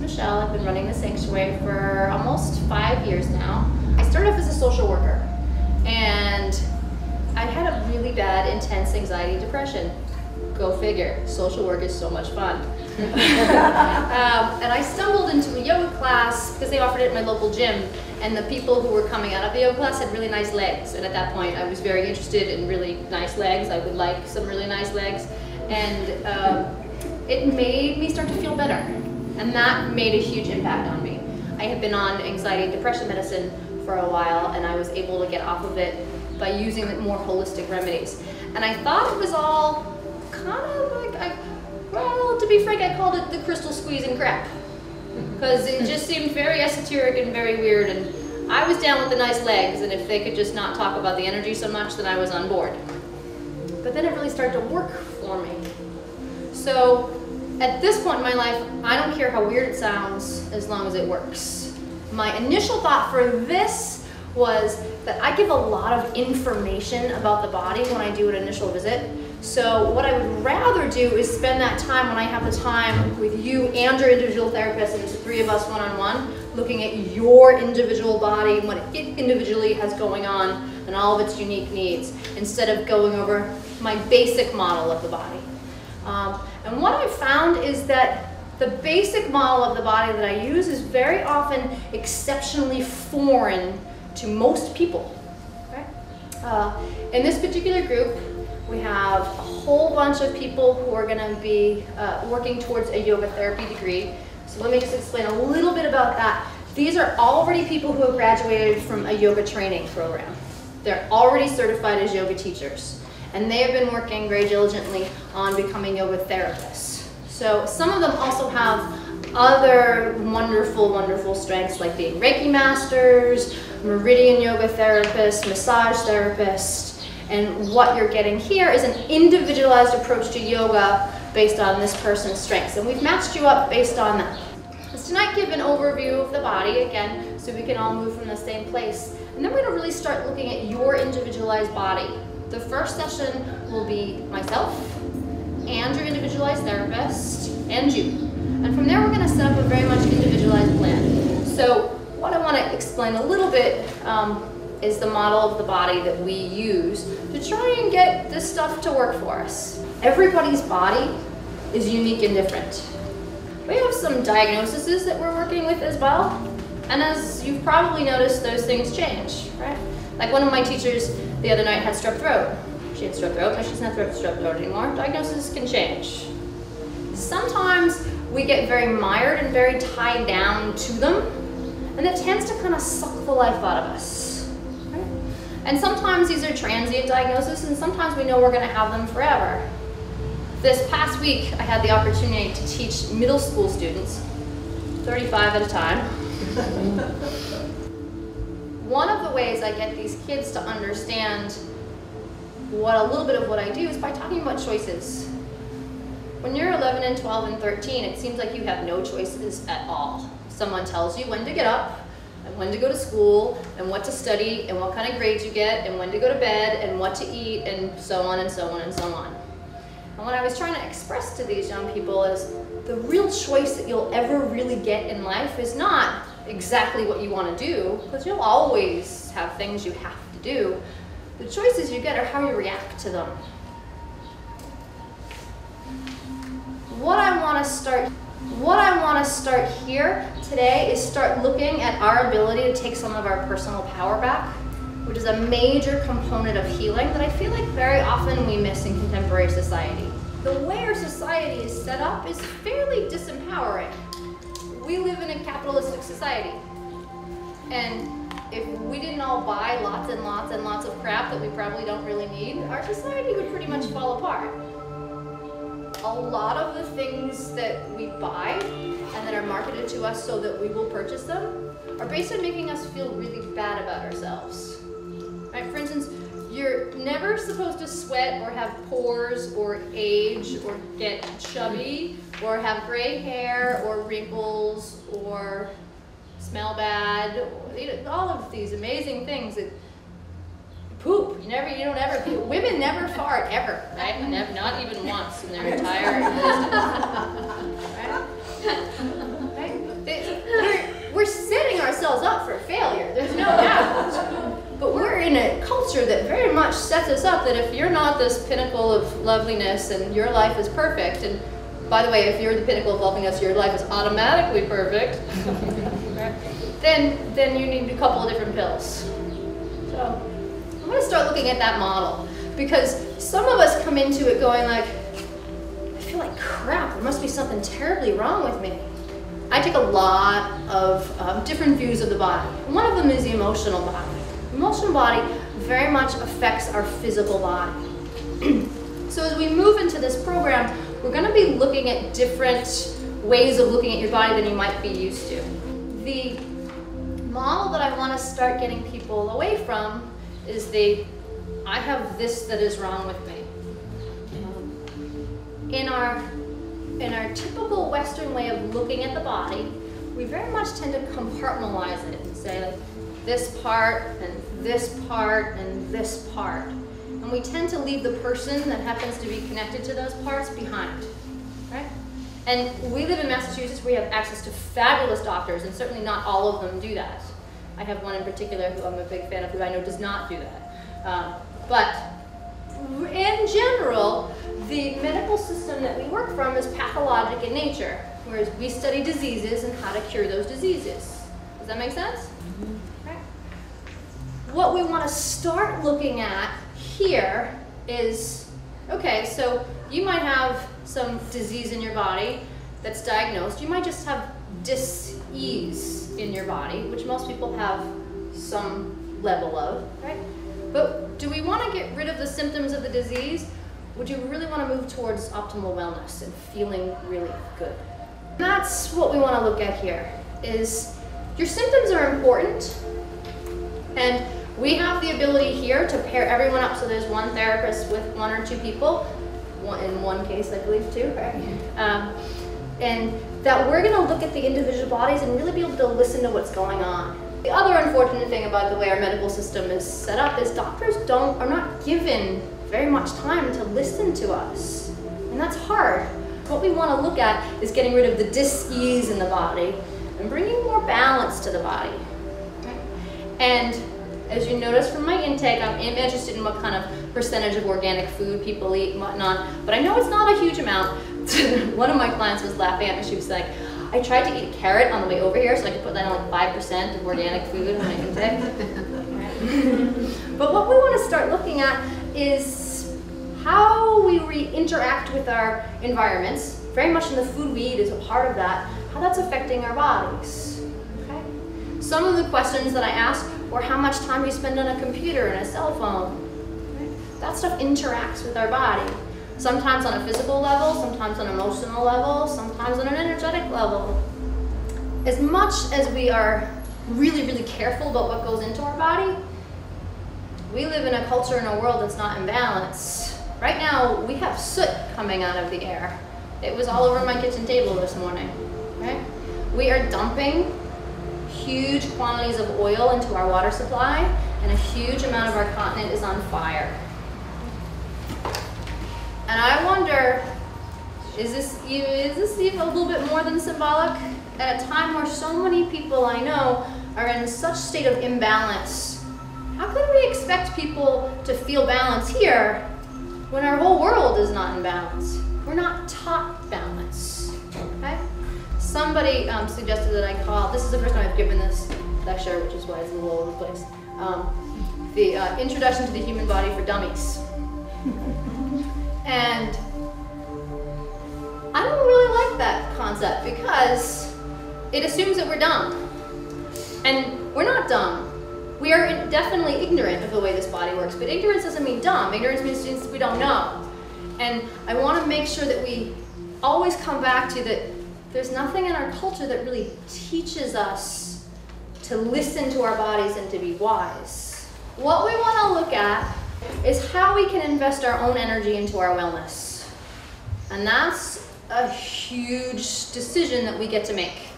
Michelle. I've been running the sanctuary for almost 5 years now. I started off as a social worker, and I had a really bad, intense anxiety and depression. Go figure, social work is so much fun. And I stumbled into a yoga class because they offered it at my local gym, and the people who were coming out of the yoga class had really nice legs, and at that point I was very interested in really nice legs. I would like some really nice legs, and it made me start to feel better, and that made a huge impact on me. I had been on anxiety and depression medicine for a while, and I was able to get off of it by using more holistic remedies. And I thought it was all kind of like, well, to be frank, I called it the crystal squeezing crap, because it just seemed very esoteric and very weird, and I was down with the nice legs, and if they could just not talk about the energy so much, then I was on board. But then it really started to work for me. So at this point in my life, I don't care how weird it sounds as long as it works. My initial thought for this was that I give a lot of information about the body when I do an initial visit. So what I would rather do is spend that time when I have the time with you and your individual therapist, and it's the three of us one-on-one, looking at your individual body and what it individually has going on and all of its unique needs, instead of going over my basic model of the body. And what I've found is that the basic model of the body that I use is very often exceptionally foreign to most people. Okay? In this particular group, we have a whole bunch of people who are going to be working towards a yoga therapy degree. So let me just explain a little bit about that. These are already people who have graduated from a yoga training program. They're already certified as yoga teachers, and they have been working very diligently on becoming yoga therapists. So some of them also have other wonderful, wonderful strengths, like being Reiki masters, meridian yoga therapists, massage therapists. And what you're getting here is an individualized approach to yoga based on this person's strengths. And we've matched you up based on that. Let's tonight give an overview of the body again, so we can all move from the same place. And then we're going to really start looking at your individualized body. The first session will be myself and your individualized therapist and you. And from there we're going to set up a very much individualized plan. So what I want to explain a little bit is the model of the body that we use to try and get this stuff to work for us. Everybody's body is unique and different. We have some diagnoses that we're working with as well, and as you've probably noticed, those things change, right? Like one of my teachers the other night had strep throat. She had strep throat, now she doesn't have strep throat anymore. Diagnoses can change. Sometimes we get very mired and very tied down to them, and it tends to kind of suck the life out of us. And sometimes these are transient diagnoses, and sometimes we know we're going to have them forever. This past week, I had the opportunity to teach middle school students, 35 at a time. One of the ways I get these kids to understand a little bit of what I do is by talking about choices. When you're 11 and 12 and 13, it seems like you have no choices at all. Someone tells you when to get up, and when to go to school, and what to study, and what kind of grades you get, and when to go to bed, and what to eat, and so on and so on and so on. And what I was trying to express to these young people is the real choice that you'll ever really get in life is not exactly what you want to do, because you'll always have things you have to do. The choices you get are how you react to them. What I want to start here today is start looking at our ability to take some of our personal power back, which is a major component of healing that I feel like very often we miss in contemporary society. The way our society is set up is fairly disempowering. We live in a capitalistic society, and if we didn't all buy lots and lots and lots of crap that we probably don't really need, our society would pretty much fall apart. A lot of the things that we buy and that are marketed to us so that we will purchase them are based on making us feel really bad about ourselves. Right? For instance, you're never supposed to sweat or have pores or age or get chubby or have gray hair or wrinkles or smell bad, or, all of these amazing things that poop. Women never fart ever, right? Not even once in their entire existence. Right? culture that very much sets us up that if you're not this pinnacle of loveliness and your life is perfect, and by the way, if you're the pinnacle of loveliness, your life is automatically perfect, then you need a couple of different pills. So I'm going to start looking at that model, because some of us come into it going like, I feel like crap, there must be something terribly wrong with me. I take a lot of different views of the body. One of them is the emotional body. The emotional body very much affects our physical body. So as we move into this program, we're going to be looking at different ways of looking at your body than you might be used to. The model that I want to start getting people away from is I have this that is wrong with me. In our typical Western way of looking at the body, we very much tend to compartmentalize it and say like this part and this part and this part. And we tend to leave the person that happens to be connected to those parts behind, right? And we live in Massachusetts where we have access to fabulous doctors, and certainly not all of them do that. I have one in particular who I'm a big fan of who I know does not do that. But in general, the medical system that we work from is pathologic in nature, whereas we study diseases and how to cure those diseases. Does that make sense? Mm-hmm. Right. What we want to start looking at here is, okay, so you might have some disease in your body that's diagnosed. You might just have dis-ease in your body, which most people have some level of, right? But do we want to get rid of the symptoms of the disease? Would you really want to move towards optimal wellness and feeling really good? And that's what we want to look at here, is your symptoms are important, and we have the ability here to pair everyone up, so there's one therapist with one or two people, in one case I believe two, right? And that we're going to look at the individual bodies and really be able to listen to what's going on. The other unfortunate thing about the way our medical system is set up is doctors are not given very much time to listen to us, and that's hard. What we want to look at is getting rid of the dis-ease in the body and bringing more balance to the body. Right? And as you notice from my intake, I'm interested in what kind of percentage of organic food people eat and whatnot, but I know it's not a huge amount. One of my clients was laughing at me. She was like, I tried to eat a carrot on the way over here so I could put that on like 5% of organic food on my intake. But what we want to start looking at is how we interact with our environments. Very much in the food we eat is a part of that, how that's affecting our bodies. Okay? Some of the questions that I asked were how much time you spend on a computer and a cell phone. Right? That stuff interacts with our body. Sometimes on a physical level, sometimes on an emotional level, sometimes on an energetic level. As much as we are really, really careful about what goes into our body, we live in a culture and a world that's not in balance. Right now, we have soot coming out of the air. It was all over my kitchen table this morning. Right? We are dumping huge quantities of oil into our water supply, and a huge amount of our continent is on fire. And I wonder, is this even a little bit more than symbolic? At a time where so many people I know are in such state of imbalance, how can we expect people to feel balance here when our whole world is not in balance? We're not taught balance, okay? Somebody suggested that I call, this is the first time I've given this lecture, which is why it's a little all over the place, the Introduction to the Human Body for Dummies. And I don't really like that concept because it assumes that we're dumb. And we're not dumb. We are definitely ignorant of the way this body works, but ignorance doesn't mean dumb. Ignorance means we don't know. And I want to make sure that we always come back to that there's nothing in our culture that really teaches us to listen to our bodies and to be wise. What we want to look at is how we can invest our own energy into our wellness. And that's a huge decision that we get to make.